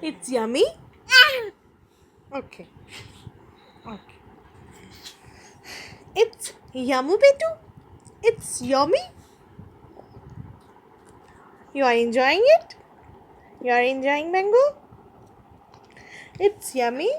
It's yummy? Okay. Okay. It's yummy, Betu? It's yummy? You are enjoying it? You are enjoying mango? It's yummy?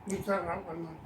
Di sarap kan man.